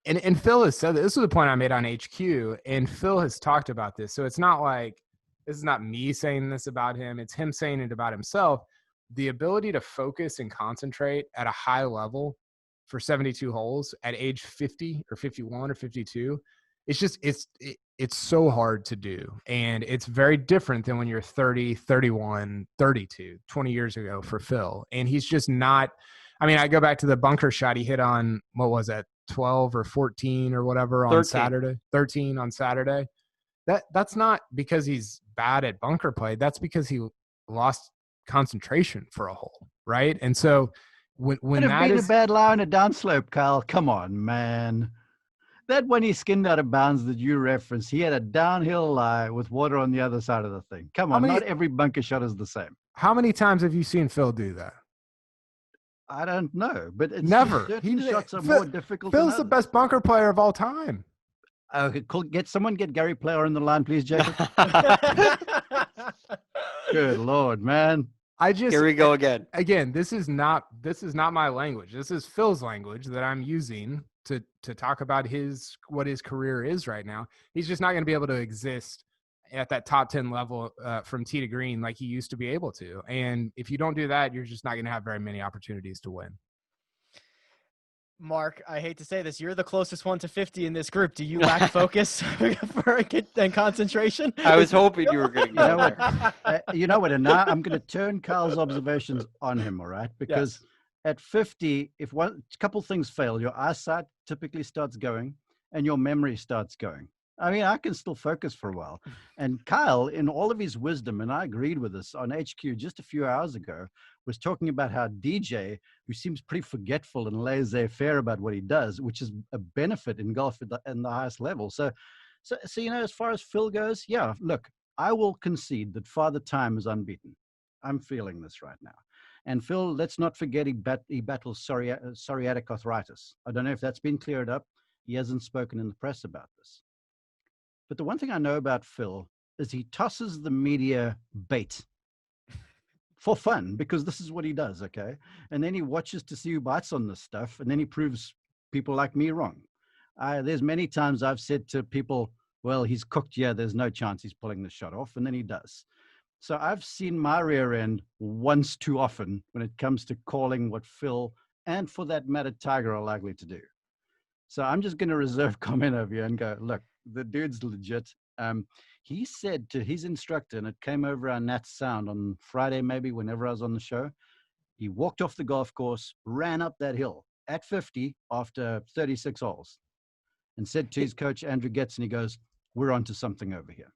and Phil has said this was the point I made on HQ, and Phil has talked about this. So it's not like, this is not me saying this about him. It's him saying it about himself. The ability to focus and concentrate at a high level for 72 holes at age 50 or 51 or 52, it's so hard to do. And it's very different than when you're 30, 31, 32, 20 years ago for Phil. And he's just not – I mean, I go back to the bunker shot he hit on, what was that, 12 or 14 or whatever on 13. Saturday? 13 on Saturday. That's not because he's bad at bunker play. That's because he lost concentration for a hole, right? And so when that is a bad lie on a downslope, Kyle. Come on, man. That when he skinned out of bounds that you referenced, he had a downhill lie with water on the other side of the thing. Come on, not every bunker shot is the same. How many times have you seen Phil do that? I don't know, but it's never. Shots are more difficult. Phil's the best bunker player of all time. Get Gary Player on the line, please, Jacob. Good Lord, man. Here we go again. Again, this is not my language. This is Phil's language that I'm using to talk about what his career is right now. He's just not going to be able to exist at that top 10 level from tee to green like he used to be able to. And if you don't do that, you're just not going to have very many opportunities to win. Mark, I hate to say this, you're the closest one to 50 in this group. Do you lack focus and concentration? I was hoping you were going to go there. You know what? And now I'm going to turn Kyle's observations on him, all right? Because at 50, if a couple things fail, your eyesight typically starts going and your memory starts going. I mean, I can still focus for a while. And Kyle, in all of his wisdom, and I agreed with this on HQ just a few hours ago, was talking about how DJ, who seems pretty forgetful and laissez-faire about what he does, which is a benefit in golf at the highest level. So, you know, as far as Phil goes, yeah, look, I will concede that Father Time is unbeaten. I'm feeling this right now. And Phil, let's not forget he battles psoriatic arthritis. I don't know if that's been cleared up. He hasn't spoken in the press about this. But the one thing I know about Phil is he tosses the media bait for fun, because this is what he does, okay? And then he watches to see who bites on this stuff, and then he proves people like me wrong. There's many times I've said to people, well, he's cooked, yeah, there's no chance he's pulling the shot off, and then he does. So I've seen my rear end once too often when it comes to calling what Phil, and for that matter, Tiger, are likely to do. So I'm just going to reserve comment over here and go, look, the dude's legit. He said to his instructor, and it came over our Nats Sound on Friday, maybe whenever I was on the show, he walked off the golf course, ran up that hill at 50 after 36 holes, and said to his coach, Andrew Getson, he goes, we're onto something over here.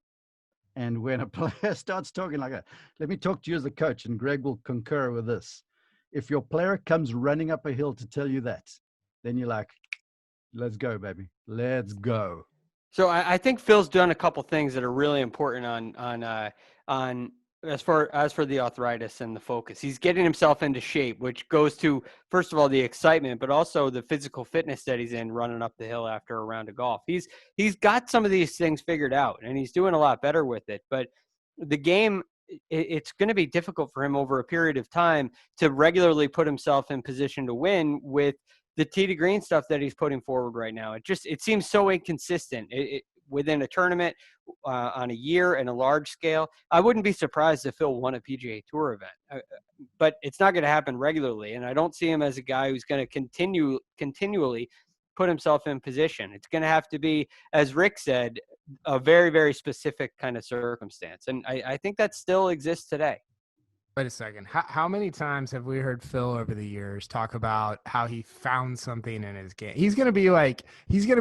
And when a player starts talking like that, let me talk to you as a coach, and Greg will concur with this. If your player comes running up a hill to tell you that, then you're like, let's go, baby. Let's go. So I think Phil's done a couple things that are really important on as for the arthritis and the focus. He's getting himself into shape, which goes to, first of all, the excitement, but also the physical fitness that he's in running up the hill after a round of golf. He's got some of these things figured out, and he's doing a lot better with it. But the game, it's going to be difficult for him over a period of time to regularly put himself in position to win with the tee to green stuff that he's putting forward right now. It seems so inconsistent within a tournament, on a year and a large scale. I wouldn't be surprised if Phil won a PGA Tour event, but it's not going to happen regularly. And I don't see him as a guy who's going to continually put himself in position. It's going to have to be, as Rick said, a very, very specific kind of circumstance. And I think that still exists today. Wait a second. How many times have we heard Phil over the years talk about how he found something in his game? He's going to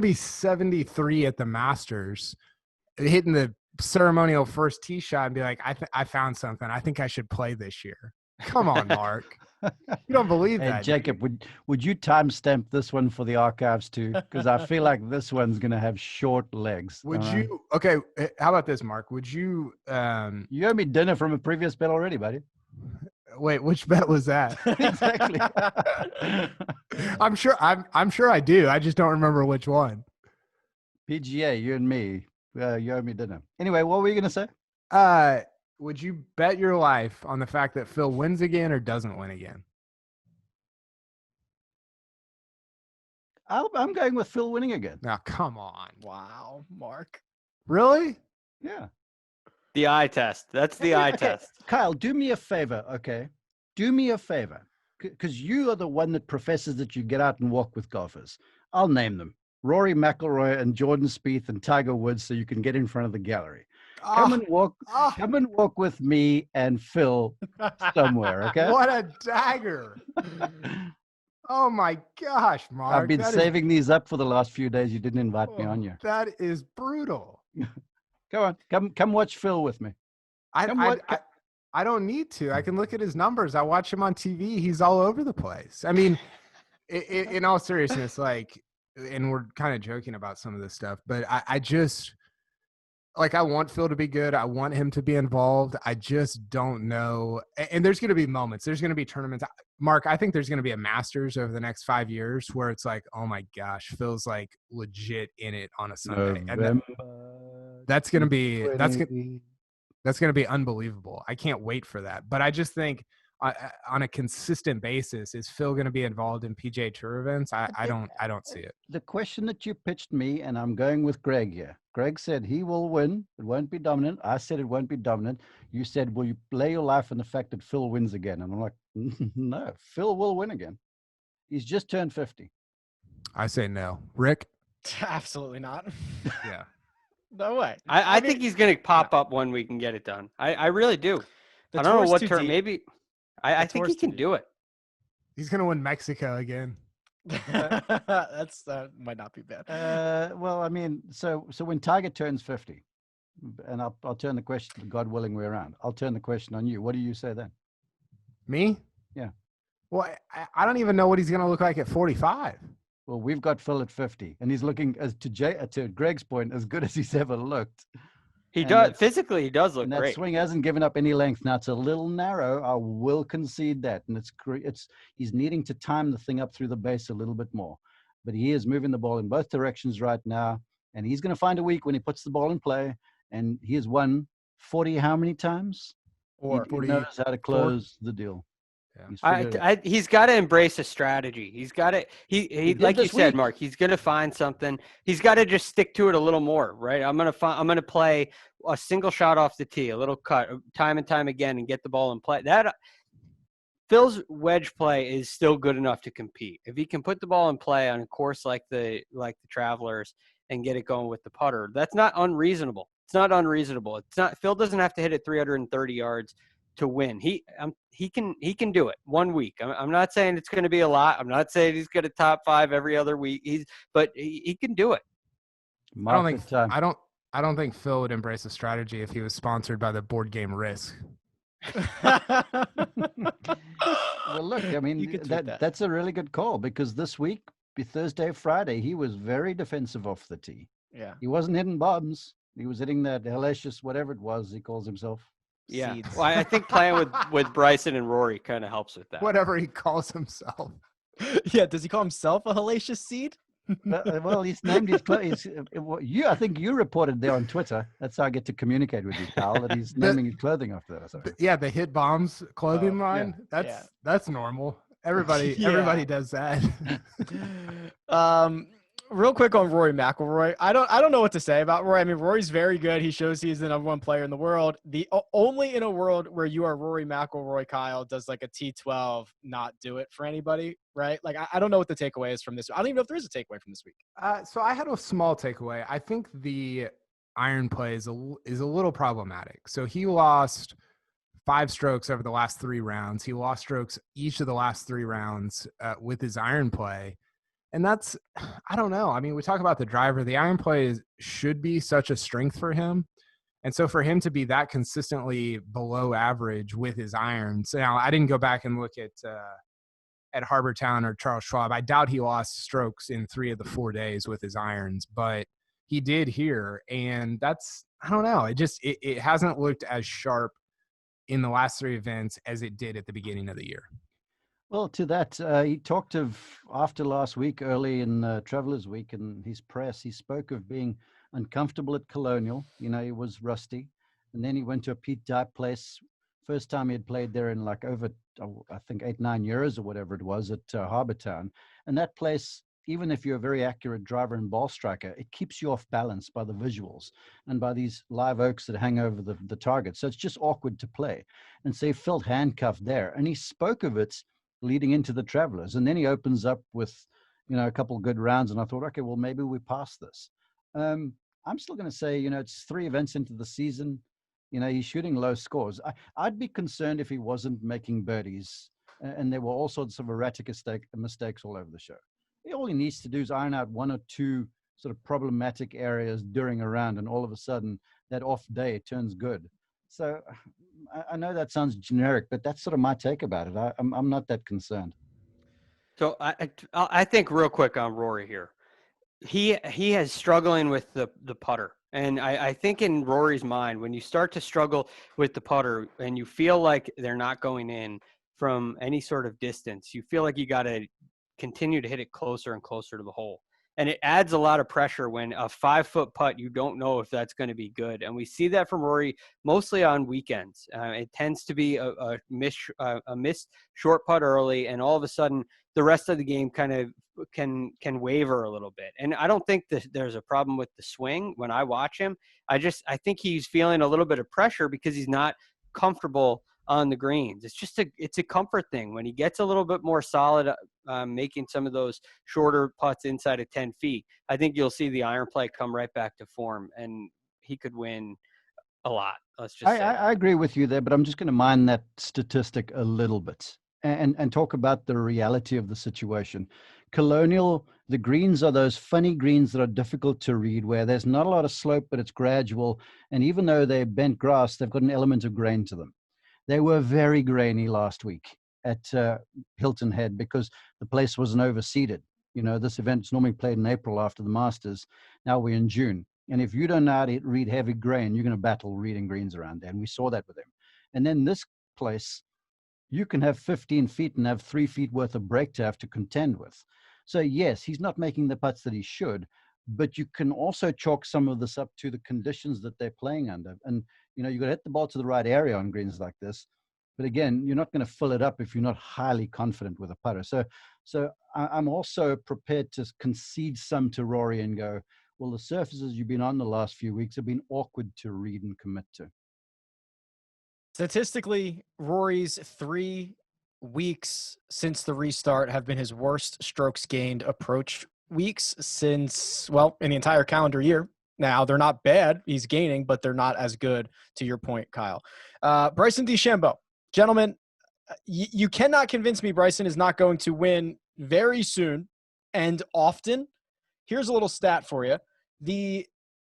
be 73 at the Masters, hitting the ceremonial first tee shot and be like, I found something. I think I should play this year. Come on, Mark. You don't believe that. Jacob, would you timestamp this one for the archives too? Because I feel like this one's going to have short legs. Would you? Okay. How about this, Mark? Would you? You owe me dinner from a previous bet already, buddy. Wait, which bet was that? Exactly. I'm sure I do. I just don't remember which one. PGA, you and me. You owe me dinner. Anyway, what were you going to say? Would you bet your life on the fact that Phil wins again or doesn't win again? I'm going with Phil winning again. Now, come on. Wow, Mark. Really? Yeah. The eye test. That's the eye test. Kyle, do me a favor, okay? Do me a favor. Because you are the one that professes that you get out and walk with golfers. I'll name them. Rory McIlroy and Jordan Spieth and Tiger Woods, so you can get in front of the gallery. Come and walk with me and Phil somewhere, okay? What a dagger. Oh my gosh, Mark. I've been saving these up for the last few days. You didn't invite me on here. That is brutal. Go on. Come watch Phil with me. I don't need to. I can look at his numbers. I watch him on TV. He's all over the place. I mean, in all seriousness, like, and we're kind of joking about some of this stuff, but I just, like, I want Phil to be good. I want him to be involved. I just don't know. And there's going to be moments. There's going to be tournaments. Mark, I think there's going to be a Masters over the next 5 years where it's like, oh my gosh, Phil's like legit in it on a Sunday. And that's going to be unbelievable. I can't wait for that. But I just think on a consistent basis, is Phil going to be involved in PGA Tour events? I don't see it. The question that you pitched me, and I'm going with Greg here. Greg said he will win. It won't be dominant. I said it won't be dominant. You said, will you lay your life on the fact that Phil wins again? And I'm like, no, Phil will win again. He's just turned 50. I say no. Rick? Absolutely not. Yeah. No way. I think he's going to pop up one week and get it done. I really do. I don't know what term. Maybe I think he can do it. He's going to win Mexico again. That's might not be bad. Well, I mean, so when Tiger turns 50, and I'll turn the question, God willing, we're around. I'll turn the question on you. What do you say then? Me? Yeah. Well, I don't even know what he's going to look like at 45. Well, we've got Phil at 50, and he's looking, as to Greg's point, as good as he's ever looked. He does physically. He does look and that great. Swing hasn't given up any length. Now it's a little narrow. I will concede that, and he's needing to time the thing up through the base a little bit more. But he is moving the ball in both directions right now, and he's going to find a week when he puts the ball in play. And he has won 40 how many times? Or he knows how to close the deal. Yeah. He's got to embrace a strategy. He's got to. He like you said, Mark. He's going to find something. He's got to just stick to it a little more, right? I'm going to play a single shot off the tee, a little cut, time and time again, and get the ball in play. That Phil's wedge play is still good enough to compete. If he can put the ball in play on a course like the Travelers and get it going with the putter, that's not unreasonable. It's not unreasonable. It's not. Phil doesn't have to hit it 330 yards to win. He can do it 1 week. I'm not saying it's going to be a lot. I'm not saying he's going to top 5 every other week. But he can do it. I don't think Phil would embrace a strategy if he was sponsored by the board game Risk. Well, look, I mean, that's a really good call, because this week, Thursday, Friday, he was very defensive off the tee. Yeah. He wasn't hitting bombs. He was hitting that hellacious, whatever it was he calls himself. Yeah. Seeds. Well, I think playing with Bryson and Rory kind of helps with that. Whatever he calls himself. Yeah. Does he call himself a hellacious seed? Well, he's named his clothes. I think you reported there on Twitter. That's how I get to communicate with you, pal. That he's naming his clothing after that. Or something. Yeah, the Hit Bombs clothing line. Yeah. That's normal. Everybody does that. Real quick on Rory McIlroy. I don't know what to say about Rory. I mean, Rory's very good. He shows he's the number 1 player in the world. The only in a world where you are Rory McIlroy, Kyle, does like a T12 not do it for anybody, right? Like, I don't know what the takeaway is from this. I don't even know if there is a takeaway from this week. So I had a small takeaway. I think the iron play is a little problematic. So he lost 5 strokes over the last 3 rounds. He lost strokes each of the last 3 rounds with his iron play. And that's, I don't know. I mean, we talk about the driver. The iron play should be such a strength for him. And so for him to be that consistently below average with his irons. Now, I didn't go back and look at Harbor Town or Charles Schwab. I doubt he lost strokes in 3 of the 4 days with his irons, but he did here. And that's, I don't know. It hasn't looked as sharp in the last 3 events as it did at the beginning of the year. Well, to that, he talked of after last week, early in Travelers Week, in his press, he spoke of being uncomfortable at Colonial. You know, he was rusty. And then he went to a Pete Dye place. First time he had played there in like over, I think, 8-9 years or whatever it was at Harbor Town. And that place, even if you're a very accurate driver and ball striker, it keeps you off balance by the visuals and by these live oaks that hang over the target. So it's just awkward to play. And so he felt handcuffed there. And he spoke of it leading into the Travelers. And then he opens up with, a couple of good rounds. And I thought, okay, well, maybe we pass this. I'm still going to say, it's 3 events into the season. He's shooting low scores. I'd be concerned if he wasn't making birdies and there were all sorts of erratic mistakes all over the show. All he needs to do is iron out 1 or 2 sort of problematic areas during a round, and all of a sudden that off day turns good. So I know that sounds generic, but that's sort of my take about it. I'm not that concerned. So I think real quick on Rory here. He is struggling with the putter. And I think in Rory's mind, when you start to struggle with the putter and you feel like they're not going in from any sort of distance, you feel like you got to continue to hit it closer and closer to the hole. And it adds a lot of pressure when a 5-foot putt, you don't know if that's going to be good. And we see that from Rory mostly on weekends. It tends to be a missed short putt early, and all of a sudden the rest of the game kind of can waver a little bit. And I don't think that there's a problem with the swing when I watch him. I think he's feeling a little bit of pressure because he's not comfortable on the greens. It's a comfort thing. When he gets a little bit more solid, making some of those shorter putts inside of 10 feet, I think you'll see the iron play come right back to form, and he could win a lot. Let's just say. I agree with you there, but I'm just going to mind that statistic a little bit and talk about the reality of the situation. Colonial, the greens are those funny greens that are difficult to read, where there's not a lot of slope, but it's gradual. And even though they're bent grass, they've got an element of grain to them. They were very grainy last week at Hilton Head because the place wasn't overseeded. You know, this event's normally played in April after the Masters. Now we're in June. And if you don't know how to read heavy grain, you're going to battle reading greens around there. And we saw that with him. And then this place, you can have 15 feet and have 3 feet worth of break to have to contend with. So yes, he's not making the putts that he should, but you can also chalk some of this up to the conditions that they're playing under. And you know, you got to hit the ball to the right area on greens like this. But again, you're not going to fill it up if you're not highly confident with a putter. So I'm also prepared to concede some to Rory and go, well, the surfaces you've been on the last few weeks have been awkward to read and commit to. Statistically, Rory's 3 weeks since the restart have been his worst strokes gained approach weeks since, well, in the entire calendar year. Now, they're not bad. He's gaining, but they're not as good, to your point, Kyle. Bryson DeChambeau. Gentlemen, you cannot convince me Bryson is not going to win very soon and often. Here's a little stat for you. The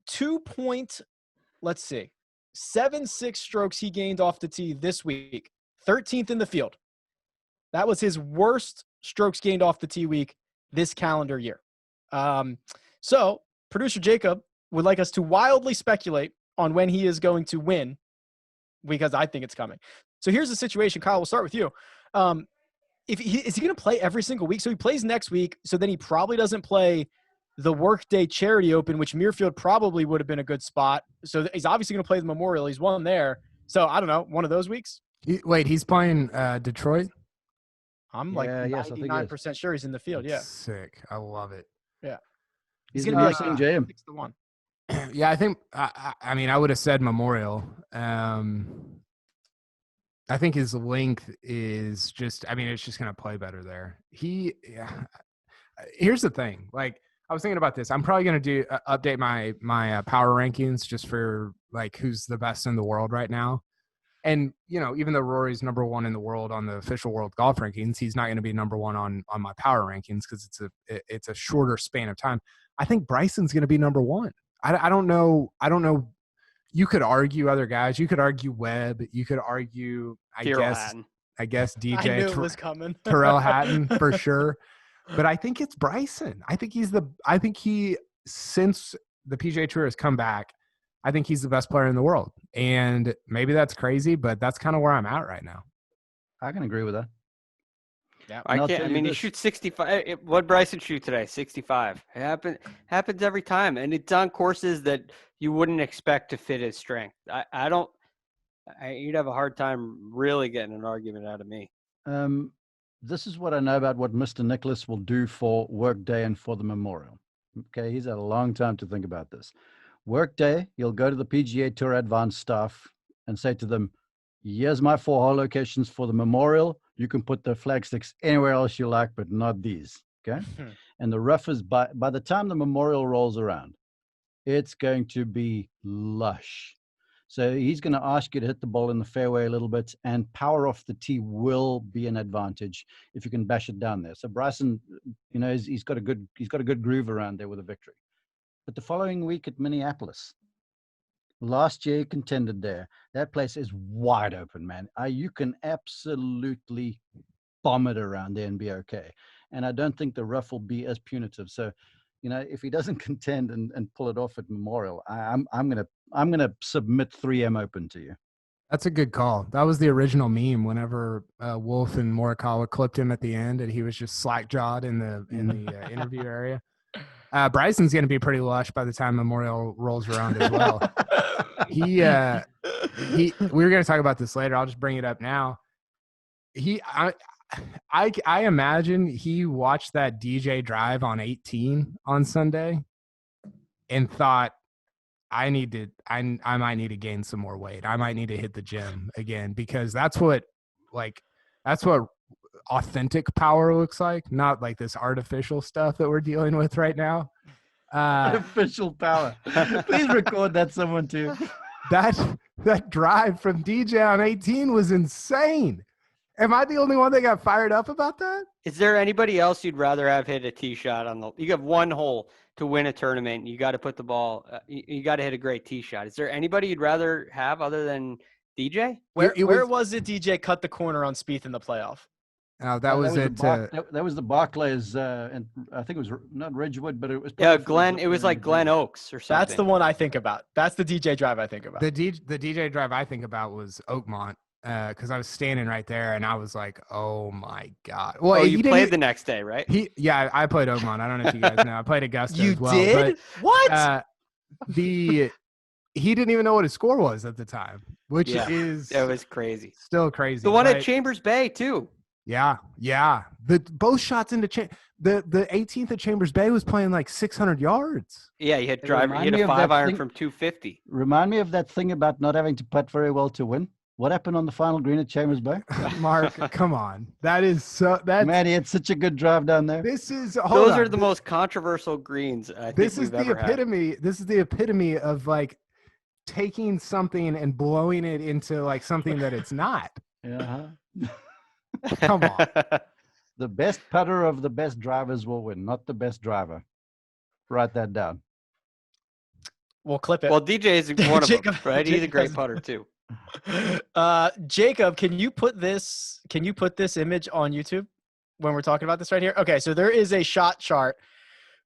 7.6 strokes he gained off the tee this week, 13th in the field. That was his worst strokes gained off the tee week this calendar year. So, producer Jacob would like us to wildly speculate on when he is going to win, because I think it's coming. So here's the situation. Kyle, we'll start with you. Is he going to play every single week? So he plays next week. So then he probably doesn't play the Workday Charity Open, which Muirfield probably would have been a good spot. So he's obviously going to play the Memorial. He's won there. So I don't know, one of those weeks. Wait, he's playing Detroit? I'm like 99% sure he's in the field. Yeah. Sick. I love it. Yeah. He's going to be like 6-1. Yeah, I think, I mean, I would have said Memorial. I think his length is just, I mean, it's just going to play better there. Here's the thing. Like, I was thinking about this. I'm probably going to update my power rankings just for like who's the best in the world right now. And, you know, even though Rory's number 1 in the world on the official world golf rankings, he's not going to be number 1 on my power rankings because it's a shorter span of time. I think Bryson's going to be number 1. I don't know. You could argue other guys. You could argue Webb. You could argue, I guess DJ. I knew it was coming. Tyrrell Hatton for sure. But I think it's Bryson. I think since the PGA Tour has come back, I think he's the best player in the world. And maybe that's crazy, but that's kind of where I'm at right now. I can agree with that. Yeah, he shoots 65. What Bryson shoot today? 65. It happens every time, and it's on courses that you wouldn't expect to fit his strength. You'd have a hard time really getting an argument out of me. This is what I know about what Mr. Nicholas will do for Workday and for the Memorial. Okay, he's had a long time to think about this. Workday, you'll go to the PGA Tour advanced staff and say to them, here's my 4 hole locations for the Memorial. You can put the flag sticks anywhere else you like, but not these. Okay. And the rough is by the time the Memorial rolls around, it's going to be lush. So he's going to ask you to hit the ball in the fairway a little bit, and power off the tee will be an advantage if you can bash it down there. So Bryson, you know, he's got a good groove around there with a victory. But the following week at Minneapolis, last year he contended there. That place is wide open, man. You can absolutely bomb it around there and be okay. And I don't think the rough will be as punitive. So, you know, if he doesn't contend and pull it off at Memorial, I'm gonna submit 3M Open to you. That's a good call. That was the original meme. Whenever Wolf and Morikawa clipped him at the end, and he was just slack jawed in the interview area. Bryson's going to be pretty lush by the time Memorial rolls around as well. We were going to talk about this later. I'll just bring it up now. I imagine he watched that DJ drive on 18 on Sunday and thought, I might need to gain some more weight. I might need to hit the gym again, because that's what authentic power looks like, not like this artificial stuff that we're dealing with right now. Artificial power. Please record that, someone too. That drive from DJ on 18 was insane. Am I the only one that got fired up about that? Is there anybody else you'd rather have hit a tee shot on the? You have one hole to win a tournament. You got to put the ball. You got to hit a great tee shot. Is there anybody you'd rather have other than DJ? Where was it? DJ cut the corner on Spieth in the playoff. Oh, that was the Barclays, and I think it was not Ridgewood, but it was. Yeah, Glen. It was like Glen Oaks or something. That's the one I think about. That's the DJ drive I think about. The DJ drive I think about was Oakmont. Because I was standing right there and I was like, "Oh my god!" Well, you played the next day, right? I played Oakmont. I don't know if you guys know. I played Augusta as well. You did? What? He didn't even know what his score was at the time, which is it was crazy. Still crazy. The one at Chambers Bay too. Yeah. Both shots into the 18th at Chambers Bay was playing like 600 yards. Yeah, he hit driver. He hit a 5-iron from 250. Remind me of that thing about not having to putt very well to win. What happened on the final green at Chambers Bay? Mark, come on. Man, he had such a good drive down there. Those are the most controversial greens I think we've ever had. This is the epitome of like taking something and blowing it into like something that it's not. Yeah. Come on. The best putter of the best drivers will win, not the best driver. Write that down. We'll clip it. Well, DJ is one of them, right? He's a great putter too. Jacob, can you put this image on YouTube when we're talking about this right here? Okay, so there is a shot chart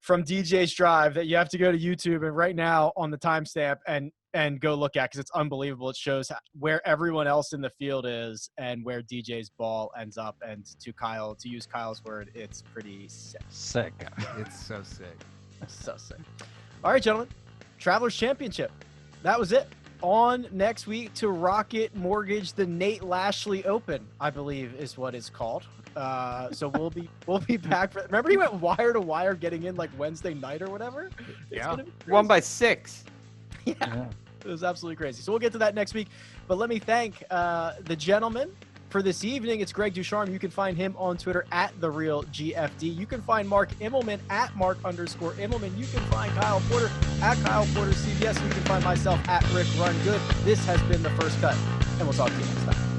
from DJ's drive that you have to go to YouTube and right now on the timestamp and go look at, because it's unbelievable. It shows where everyone else in the field is and where DJ's ball ends up. And to use Kyle's word, it's pretty sick. Sick. It's so sick. So sick. All right, gentlemen. Travelers Championship. That was it. On next week to Rocket Mortgage, the Nate Lashley Open, I believe is what it's called. So we'll be back. Remember he went wire to wire getting in like Wednesday night or whatever? Yeah. Won by 6. Yeah. It was absolutely crazy. So we'll get to that next week. But let me thank the gentlemen for this evening. It's Greg Ducharme. You can find him on Twitter at @TheRealGFD. You can find Mark Immelman at @Mark_Immelman. You can find Kyle Porter at Kyle Porter CBS. You can find myself at Rick Run Good. This has been The First Cut, and we'll talk to you next time.